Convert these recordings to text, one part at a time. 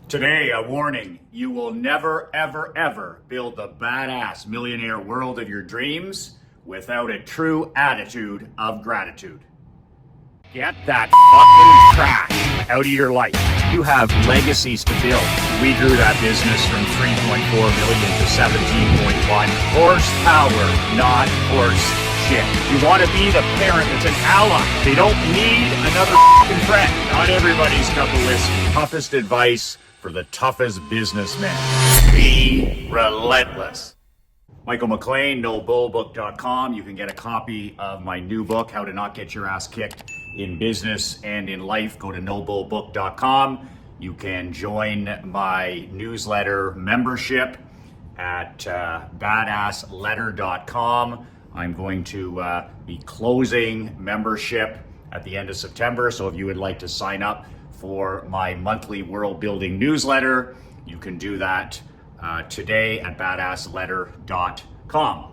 Today, a warning: you will never, ever, ever build the badass millionaire world of your dreams without a true attitude of gratitude. Get that fucking trash out of your life. You have legacies to build. We grew that business from 3.4 million to 17.1. Horsepower, not horse shit. You want to be the parent that's an ally. They don't need another fucking friend. Not everybody's cup of whiskey. Toughest advice for the toughest businessmen: be relentless. Michael McLean, nobullbook.com. You can get a copy of my new book, How to Not Get Your Ass Kicked in Business and in Life. Go to nobullbook.com. You can join my newsletter membership at badassletter.com. I'm going to be closing membership at the end of September, so if you would like to sign up for my monthly world building newsletter, you can do that today at badassletter.com.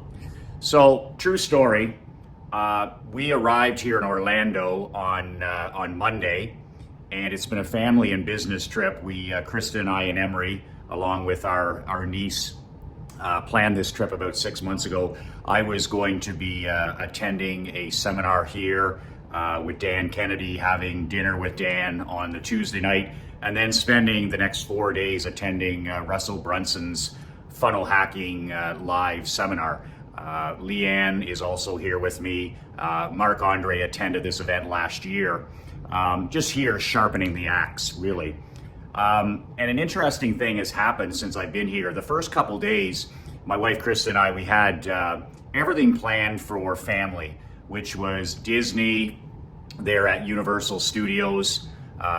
So, true story. We arrived here in Orlando on Monday, and it's been a family and business trip. Krista and I and Emery, along with our niece, planned this trip about 6 months ago. I was going to be attending a seminar here with Dan Kennedy, having dinner with Dan on the Tuesday night, and then spending the next 4 days attending Russell Brunson's funnel hacking live seminar. Leanne is also here with me. Mark Andre attended this event last year. Just here sharpening the axe, really. And an interesting thing has happened since I've been here. The first couple days, my wife Krista and I, we had everything planned for family, which was Disney there at Universal Studios.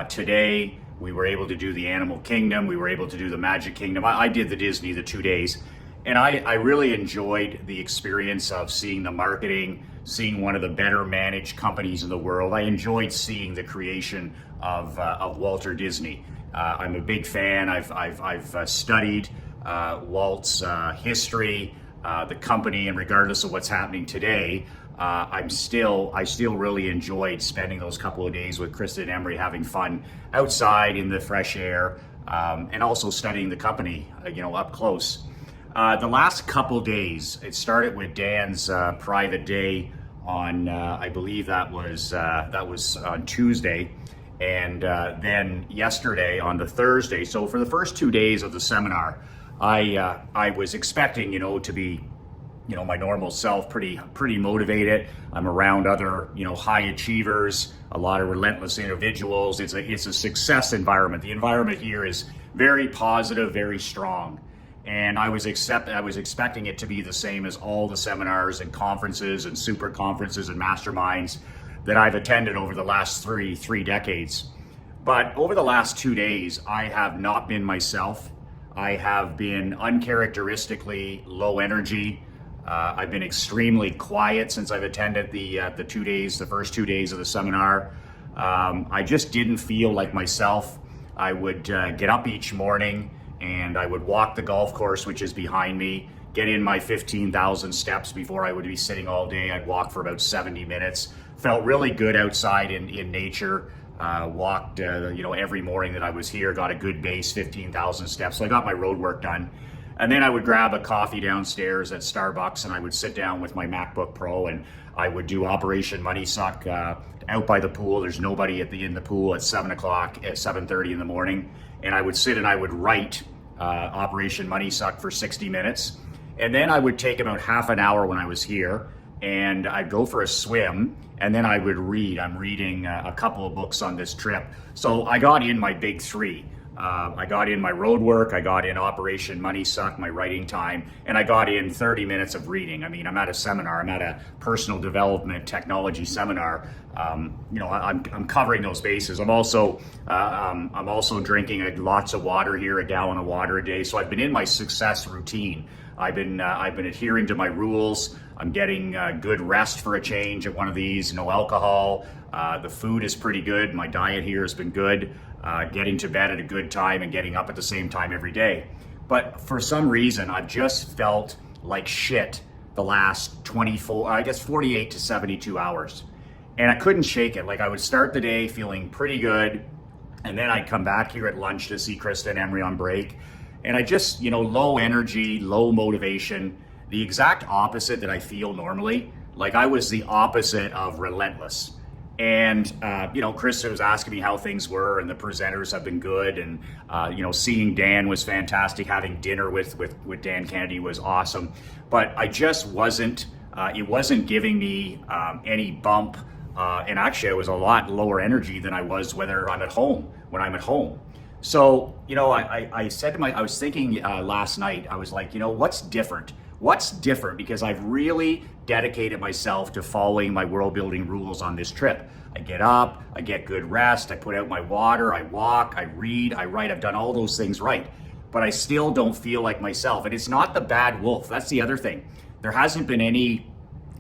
Today, we were able to do the Animal Kingdom. We were able to do the Magic Kingdom. I did the Disney the 2 days. And I really enjoyed the experience of seeing the marketing, seeing one of the better managed companies in the world. I enjoyed seeing the creation of Walter Disney. I'm a big fan. I've studied Walt's history, the company, and regardless of what's happening today, I still really enjoyed spending those couple of days with Krista and Emery, having fun outside in the fresh air, and also studying the company, up close. The last couple days, it started with Dan's private day on, I believe that was on Tuesday, and then yesterday on the Thursday. So for the first 2 days of the seminar, I was expecting, to be, my normal self, pretty motivated. I'm around other, high achievers, a lot of relentless individuals. It's a success environment. The environment here is very positive, very strong. And I was expecting it to be the same as all the seminars and conferences and super conferences and masterminds that I've attended over the last three decades. But over the last 2 days, I have not been myself. I have been uncharacteristically low energy. I've been extremely quiet since I've attended the first 2 days of the seminar. I just didn't feel like myself. I would get up each morning and I would walk the golf course, which is behind me, get in my 15,000 steps before I would be sitting all day. I'd walk for about 70 minutes. Felt really good outside in nature. Walked, every morning that I was here, got a good base, 15,000 steps. So I got my road work done. And then I would grab a coffee downstairs at Starbucks and I would sit down with my MacBook Pro and I would do Operation Money Suck out by the pool. There's nobody in the pool at 7 o'clock, at 7:30 in the morning. And I would sit and I would write Operation Money Suck for 60 minutes. And then I would take about half an hour when I was here and I'd go for a swim and then I would read. I'm reading a couple of books on this trip. So I got in my big three. I got in my road work, I got in Operation Money Suck, my writing time, and I got in 30 minutes of reading. I mean, I'm at a seminar, I'm at a personal development technology seminar. I'm covering those bases. I'm also drinking lots of water here, a gallon of water a day. So I've been in my success routine. I've been adhering to my rules. I'm getting good rest for a change at one of these. No alcohol. The food is pretty good. My diet here has been good. Getting to bed at a good time and getting up at the same time every day. But for some reason, I've just felt like shit the last 48 to 72 hours. And I couldn't shake it. Like I would start the day feeling pretty good. And then I'd come back here at lunch to see Krista and Emery on break. And I just, low energy, low motivation, the exact opposite that I feel normally. Like I was the opposite of relentless. And, Krista was asking me how things were, and the presenters have been good. And, seeing Dan was fantastic. Having dinner with Dan Kennedy was awesome. But I just wasn't, it wasn't giving me any bump. And actually, I was a lot lower energy than I was when I'm at home. So, I said to I was thinking last night, I was like, what's different? What's different? Because I've really dedicated myself to following my world building rules on this trip. I get up, I get good rest, I put out my water, I walk, I read, I write, I've done all those things right. But I still don't feel like myself. And it's not the bad wolf. That's the other thing. There hasn't been any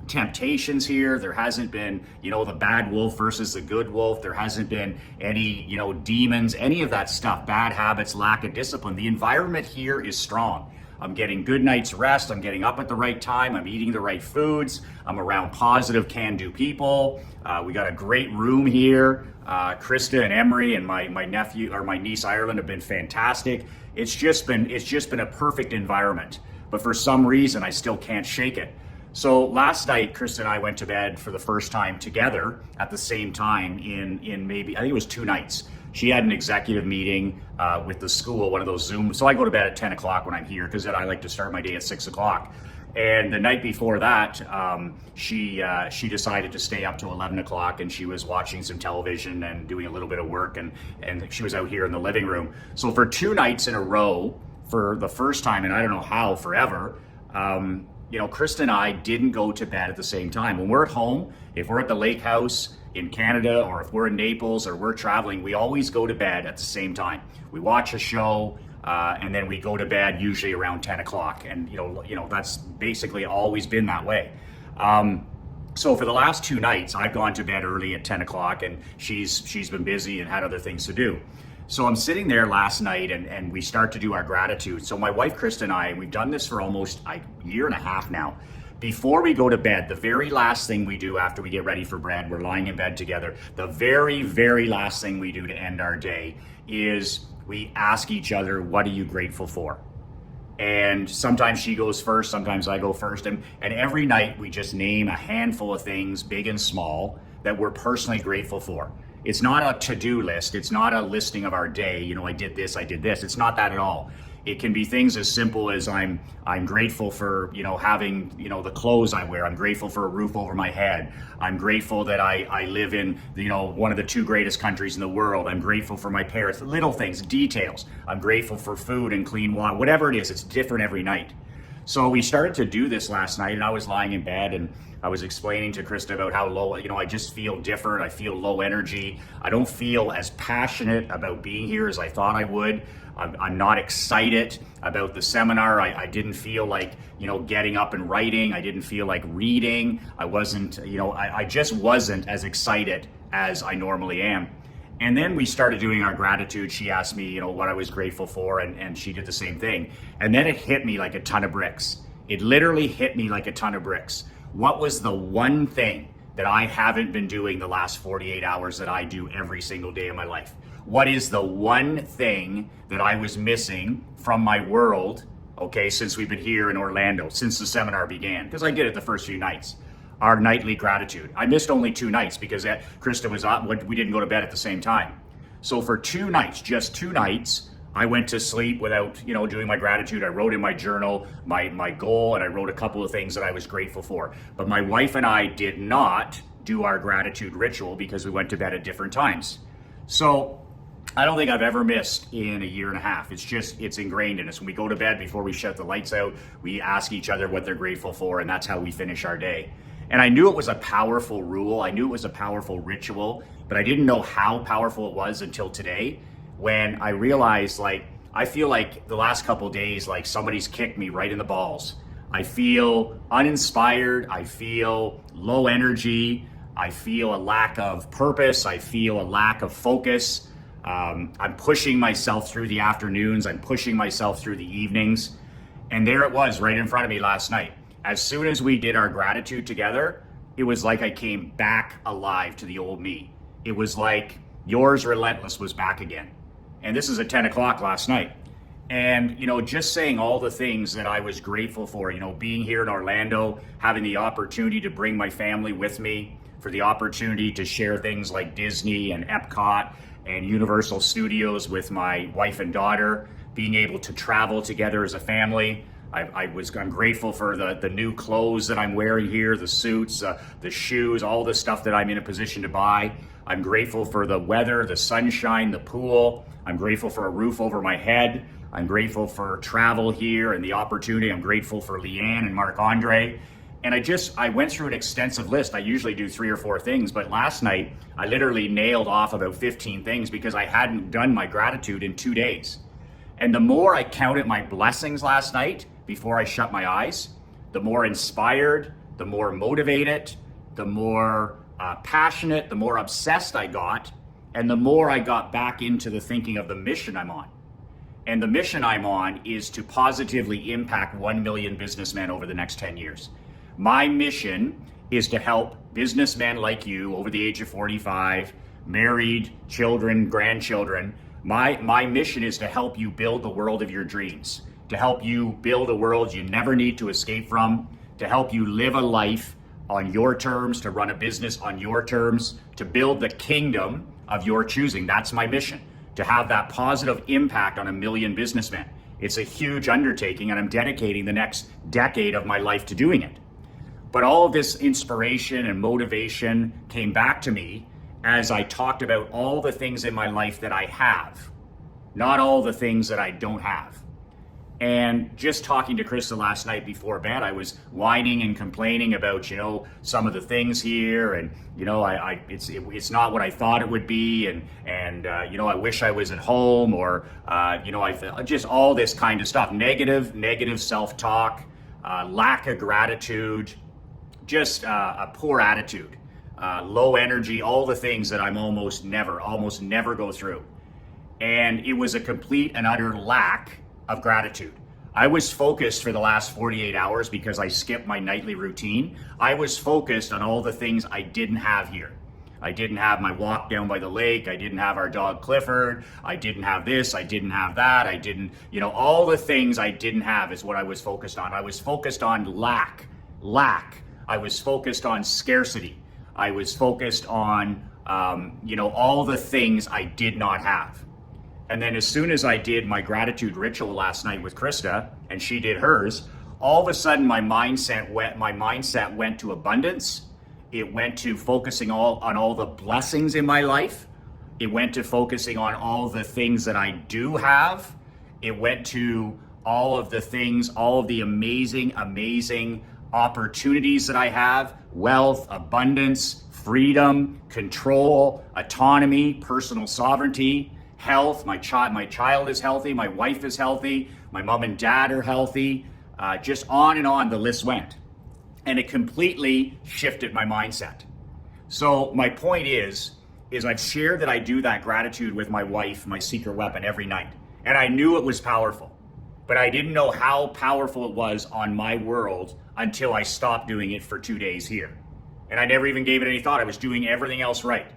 temptations here. There hasn't been, the bad wolf versus the good wolf. There hasn't been any, demons, any of that stuff, bad habits, lack of discipline. The environment here is strong. I'm getting good night's rest. I'm getting up at the right time. I'm eating the right foods. I'm around positive, can-do people. We got a great room here. Krista and Emery and my nephew or my niece Ireland have been fantastic. It's just been a perfect environment. But for some reason, I still can't shake it. So last night, Krista and I went to bed for the first time together at the same time in maybe, I think it was 2 nights. She had an executive meeting with the school, one of those Zoom. So I go to bed at 10 o'clock when I'm here because I like to start my day at 6 o'clock. And the night before that, she decided to stay up to 11 o'clock, and she was watching some television and doing a little bit of work, and she was out here in the living room. So for 2 nights in a row, for the first time, and I don't know how, forever, Krista and I didn't go to bed at the same time. When we're at home, if we're at the lake house in Canada, or if we're in Naples, or we're traveling, we always go to bed at the same time. We watch a show, and then we go to bed usually around 10 o'clock. And, that's basically always been that way. So for the last 2 nights, I've gone to bed early at 10 o'clock, and she's been busy and had other things to do. So I'm sitting there last night, and we start to do our gratitude. So my wife, Krista, and I, we've done this for almost a year and a half now. Before we go to bed, the very last thing we do after we get ready for bed, we're lying in bed together, the very, very last thing we do to end our day is we ask each other, what are you grateful for? And sometimes she goes first, sometimes I go first. And every night we just name a handful of things, big and small, that we're personally grateful for. It's not a to-do list. It's not a listing of our day. I did this, I did this. It's not that at all. It can be things as simple as I'm grateful for, having, the clothes I wear. I'm grateful for a roof over my head. I'm grateful that I live in, one of the 2 greatest countries in the world. I'm grateful for my parents, little things, details. I'm grateful for food and clean water, whatever it is, it's different every night. So we started to do this last night, and I was lying in bed, and I was explaining to Krista about how low, I just feel different. I feel low energy. I don't feel as passionate about being here as I thought I would. I'm not excited about the seminar. I didn't feel like, getting up and writing. I didn't feel like reading. I wasn't, I just wasn't as excited as I normally am. And then we started doing our gratitude. She asked me, what I was grateful for, and she did the same thing. And then it hit me like a ton of bricks. It literally hit me like a ton of bricks. What was the one thing that I haven't been doing the last 48 hours that I do every single day of my life? What is the one thing that I was missing from my world, since we've been here in Orlando, since the seminar began? Because I did it the first few nights. Our nightly gratitude. I missed only 2 nights because Krista was up. We didn't go to bed at the same time. So for 2 nights, just 2 nights, I went to sleep without, doing my gratitude. I wrote in my journal my goal, and I wrote a couple of things that I was grateful for. But my wife and I did not do our gratitude ritual because we went to bed at different times. So I don't think I've ever missed in a year and a half. It's ingrained in us. When we go to bed, before we shut the lights out, we ask each other what they're grateful for, and that's how we finish our day. And I knew it was a powerful rule. I knew it was a powerful ritual, but I didn't know how powerful it was until today, when I realized, I feel like the last couple of days, somebody's kicked me right in the balls. I feel uninspired. I feel low energy. I feel a lack of purpose. I feel a lack of focus. I'm pushing myself through the afternoons. I'm pushing myself through the evenings. And there it was right in front of me last night. As soon as we did our gratitude together, it was like I came back alive to the old me. It was like Yours Relentless was back again. And this is at 10 o'clock last night. And, just saying all the things that I was grateful for, being here in Orlando, having the opportunity to bring my family with me, for the opportunity to share things like Disney and Epcot and Universal Studios with my wife and daughter, being able to travel together as a family. I'm grateful for the new clothes that I'm wearing here, the suits, the shoes, all the stuff that I'm in a position to buy. I'm grateful for the weather, the sunshine, the pool. I'm grateful for a roof over my head. I'm grateful for travel here and the opportunity. I'm grateful for Leanne and Marc-Andre. And I went through an extensive list. I usually do 3 or 4 things, but last night I literally nailed off about 15 things because I hadn't done my gratitude in 2 days. And the more I counted my blessings last night before I shut my eyes, the more inspired, the more motivated, the more passionate, the more obsessed I got, and the more I got back into the thinking of the mission I'm on. And the mission I'm on is to positively impact 1 million businessmen over the next 10 years. My mission is to help businessmen like you over the age of 45, married, children, grandchildren. My mission is to help you build the world of your dreams, to help you build a world you never need to escape from, to help you live a life on your terms, to run a business on your terms, to build the kingdom of your choosing. That's my mission, to have that positive impact on 1 million businessmen. It's a huge undertaking, and I'm dedicating the next decade of my life to doing it. But all of this inspiration and motivation came back to me as I talked about all the things in my life that I have, not all the things that I don't have. And just talking to Krista last night before bed, I was whining and complaining about, some of the things here, and it's not what I thought it would be, and I wish I was at home, or I just all this kind of stuff, negative self-talk, lack of gratitude, just a poor attitude, low energy, all the things that I'm almost never go through. And it was a complete and utter lack of gratitude. I was focused for the last 48 hours because I skipped my nightly routine. I was focused on all the things I didn't have here. I didn't have my walk down by the lake. I didn't have our dog Clifford. I didn't have this. I didn't have that. I didn't, all the things I didn't have is what I was focused on. I was focused on lack. I was focused on scarcity. I was focused on, all the things I did not have. And then as soon as I did my gratitude ritual last night with Krista, and she did hers, all of a sudden my mindset went to abundance. It went to focusing on all the blessings in my life. It went to focusing on all the things that I do have. It went to all of the things, all of the amazing opportunities that I have: wealth, abundance, freedom, control, autonomy, personal sovereignty, health. My child is healthy. My wife is healthy. My mom and dad are healthy. Just on and on the list went. And it completely shifted my mindset. So my point is I've shared that I do that gratitude with my wife, my secret weapon, every night. And I knew it was powerful, but I didn't know how powerful it was on my world until I stopped doing it for 2 days here. And I never even gave it any thought. I was doing everything else right.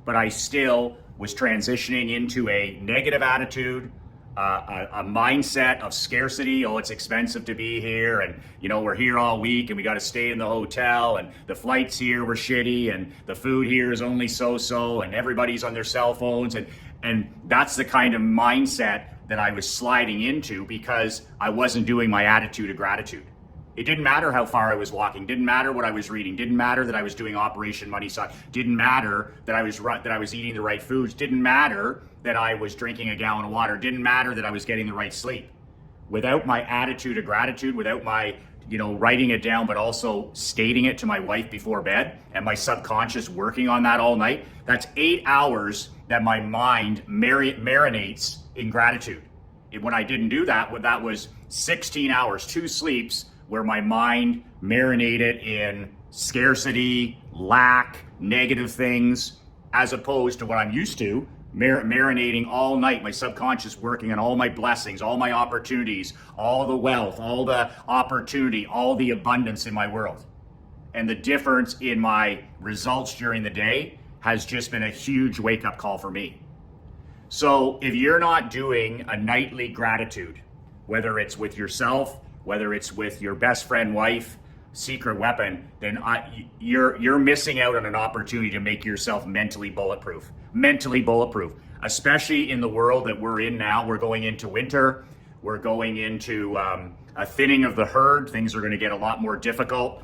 But I still was transitioning into a negative attitude, a mindset of scarcity. Oh, it's expensive to be here, and we're here all week, and we got to stay in the hotel, and the flights here were shitty, and the food here is only so-so, and everybody's on their cell phones, and that's the kind of mindset that I was sliding into because I wasn't doing my attitude of gratitude. It didn't matter how far I was walking, didn't matter what I was reading, didn't matter that I was doing Operation Money Shot, didn't matter that I was eating the right foods, didn't matter that I was drinking a gallon of water, didn't matter that I was getting the right sleep. Without my attitude of gratitude, without my writing it down, but also stating it to my wife before bed, and my subconscious working on that all night, that's 8 hours that my mind marinates in gratitude. When I didn't do that, that was 16 hours, 2 sleeps, where my mind marinated in scarcity, lack, negative things, as opposed to what I'm used to, marinating all night, my subconscious working on all my blessings, all my opportunities, all the wealth, all the opportunity, all the abundance in my world. And the difference in my results during the day has just been a huge wake-up call for me. So if you're not doing a nightly gratitude, whether it's with yourself, whether it's with your best friend, wife, secret weapon, then you're missing out on an opportunity to make yourself mentally bulletproof. Mentally bulletproof, especially in the world that we're in now. We're going into winter. We're going into a thinning of the herd. Things are going to get a lot more difficult.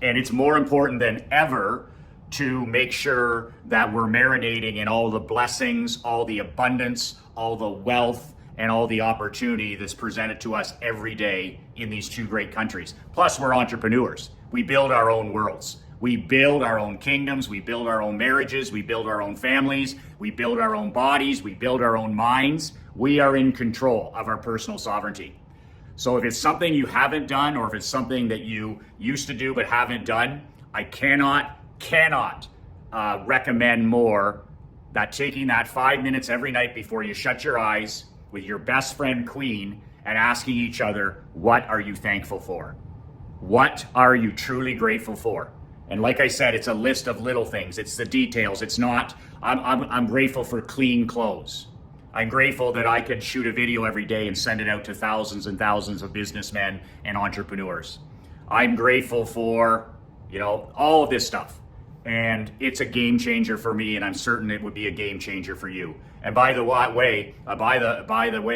And it's more important than ever to make sure that we're marinating in all the blessings, all the abundance, all the wealth, and all the opportunity that's presented to us every day in these two great countries. Plus, we're entrepreneurs. We build our own worlds. We build our own kingdoms. We build our own marriages. We build our own families. We build our own bodies. We build our own minds. We are in control of our personal sovereignty. So if it's something you haven't done, or if it's something that you used to do but haven't done, I cannot recommend more that taking that 5 minutes every night before you shut your eyes with your best friend Queen and asking each other, what are you thankful for? What are you truly grateful for? And like I said, it's a list of little things. It's the details. It's not, I'm grateful for clean clothes. I'm grateful that I can shoot a video every day and send it out to thousands and thousands of businessmen and entrepreneurs. I'm grateful for, all of this stuff. And it's a game changer for me, and I'm certain it would be a game changer for you. And by the way,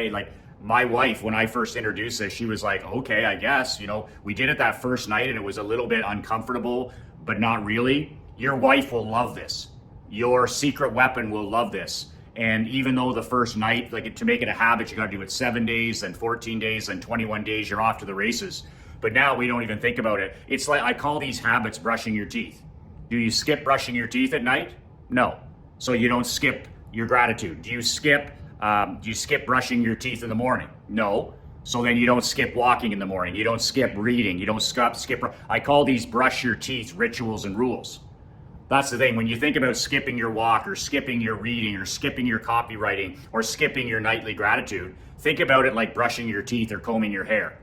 like my wife, when I first introduced this, she was like, okay, I guess, we did it that first night and it was a little bit uncomfortable, but not really. Your wife will love this. Your secret weapon will love this. And even though the first night, like to make it a habit, you got to do it 7 days, then 14 days, then 21 days, you're off to the races. But now we don't even think about it. It's like, I call these habits brushing your teeth. Do you skip brushing your teeth at night? No. So you don't skip your gratitude. Do you skip brushing your teeth in the morning? No. So then you don't skip walking in the morning. You don't skip reading. You don't skip. I call these brush your teeth rituals and rules. That's the thing. When you think about skipping your walk or skipping your reading or skipping your copywriting or skipping your nightly gratitude, think about it like brushing your teeth or combing your hair.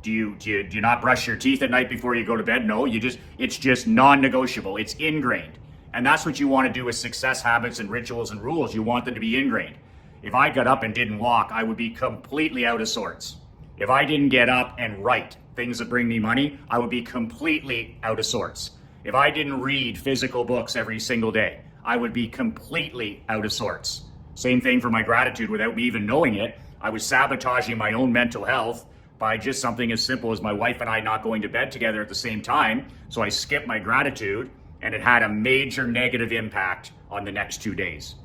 Do you not brush your teeth at night before you go to bed? No, it's just non-negotiable. It's ingrained. And that's what you want to do with success habits and rituals and rules. You want them to be ingrained. If I got up and didn't walk, I would be completely out of sorts. If I didn't get up and write things that bring me money, I would be completely out of sorts. If I didn't read physical books every single day, I would be completely out of sorts. Same thing for my gratitude. Without me even knowing it, I was sabotaging my own mental health by just something as simple as my wife and I not going to bed together at the same time. So I skipped my gratitude, and it had a major negative impact on the next 2 days.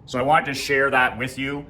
So I wanted to share that with you.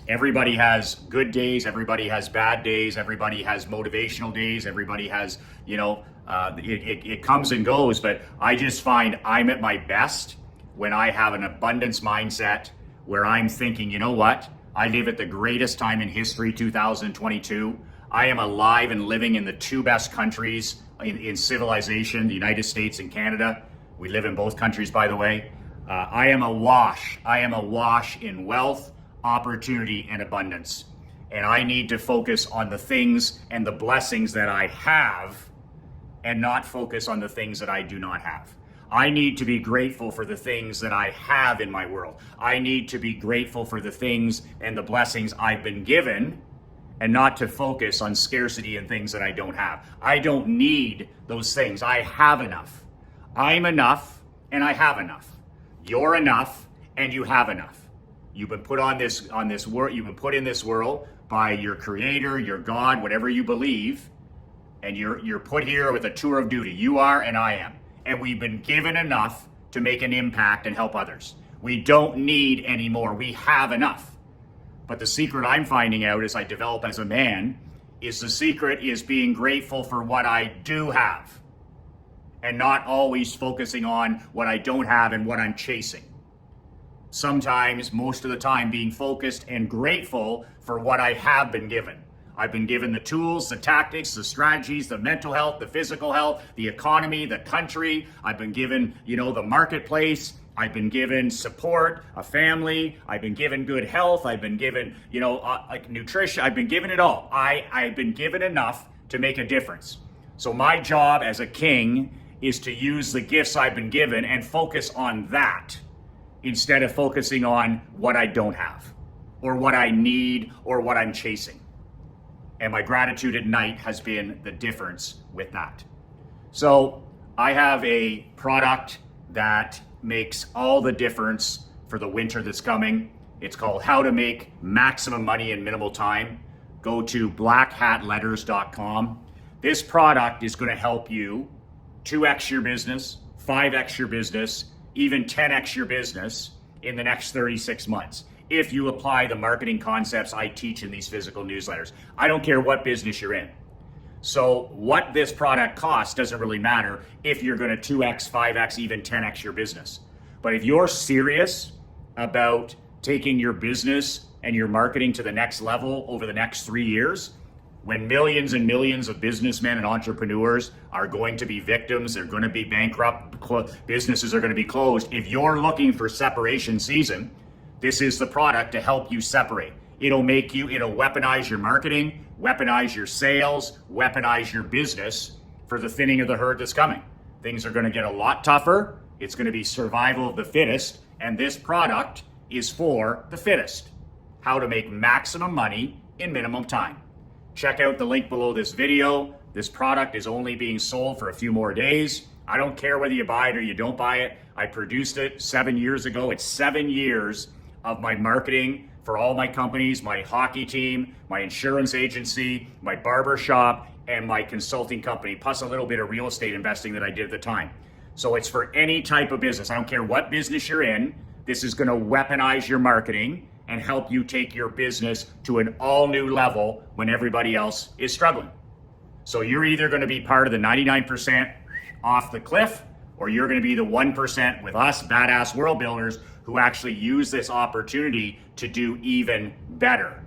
Everybody has good days, everybody has bad days, everybody has motivational days, everybody has, it comes and goes, but I just find I'm at my best when I have an abundance mindset where I'm thinking, you know what? I live at the greatest time in history, 2022. I am alive and living in the two best countries in civilization, the United States and Canada. We live in both countries, by the way. I am awash. I am awash in wealth, opportunity, and abundance. And I need to focus on the things and the blessings that I have and not focus on the things that I do not have. I need to be grateful for the things that I have in my world. I need to be grateful for the things and the blessings I've been given, and not to focus on scarcity and things that I don't have. I don't need those things. I have enough. I'm enough and I have enough. You're enough and you have enough. You've been put on this world, you've been put in this world by your creator, your God, whatever you believe, and you're put here with a tour of duty. You are and I am. And we've been given enough to make an impact and help others. We don't need any more. We have enough. But the secret I'm finding out as I develop as a man is the secret is being grateful for what I do have and not always focusing on what I don't have and what I'm chasing. Sometimes, most of the time, being focused and grateful for what I have been given. I've been given the tools, the tactics, the strategies, the mental health, the physical health, the economy, the country. I've been given, the marketplace. I've been given support, a family. I've been given good health. I've been given, nutrition. I've been given it all. I've been given enough to make a difference. So my job as a king is to use the gifts I've been given and focus on that instead of focusing on what I don't have or what I need or what I'm chasing. And my gratitude at night has been the difference with that. So I have a product that makes all the difference for the winter that's coming. It's called How to Make Maximum Money in Minimal Time. Go to blackhatletters.com. This product is going to help you 2x your business, 5x your business, even 10x your business in the next 36 months. If you apply the marketing concepts I teach in these physical newsletters. I don't care what business you're in. So what this product costs doesn't really matter if you're going to 2x, 5x, even 10x your business. But if you're serious about taking your business and your marketing to the next level over the next 3 years, when millions and millions of businessmen and entrepreneurs are going to be victims, they're going to be bankrupt, businesses are going to be closed. If you're looking for separation season, this is the product to help you separate. It'll weaponize your marketing, weaponize your sales, weaponize your business for the thinning of the herd that's coming. Things are going to get a lot tougher. It's going to be survival of the fittest. And this product is for the fittest. How to make maximum money in minimum time. Check out the link below this video. This product is only being sold for a few more days. I don't care whether you buy it or you don't buy it. I produced it 7 years ago. It's 7 years of my marketing for all my companies, my hockey team, my insurance agency, my barber shop, and my consulting company, plus a little bit of real estate investing that I did at the time. So it's for any type of business. I don't care what business you're in. This is going to weaponize your marketing and help you take your business to an all new level when everybody else is struggling. So you're either going to be part of the 99% off the cliff, or you're going to be the 1% with us badass world builders who actually use this opportunity to do even better.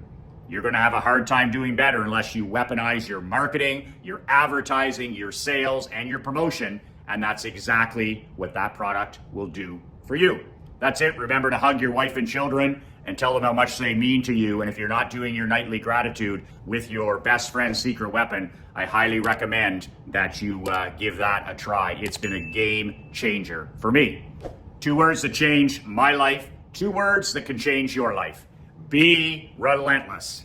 You're going to have a hard time doing better unless you weaponize your marketing, your advertising, your sales, and your promotion. And that's exactly what that product will do for you. That's it. Remember to hug your wife and children and tell them how much they mean to you. And if you're not doing your nightly gratitude with your best friend's secret weapon, I highly recommend that you give that a try. It's been a game changer for me. 2 words that change my life, 2 words that can change your life. Be relentless.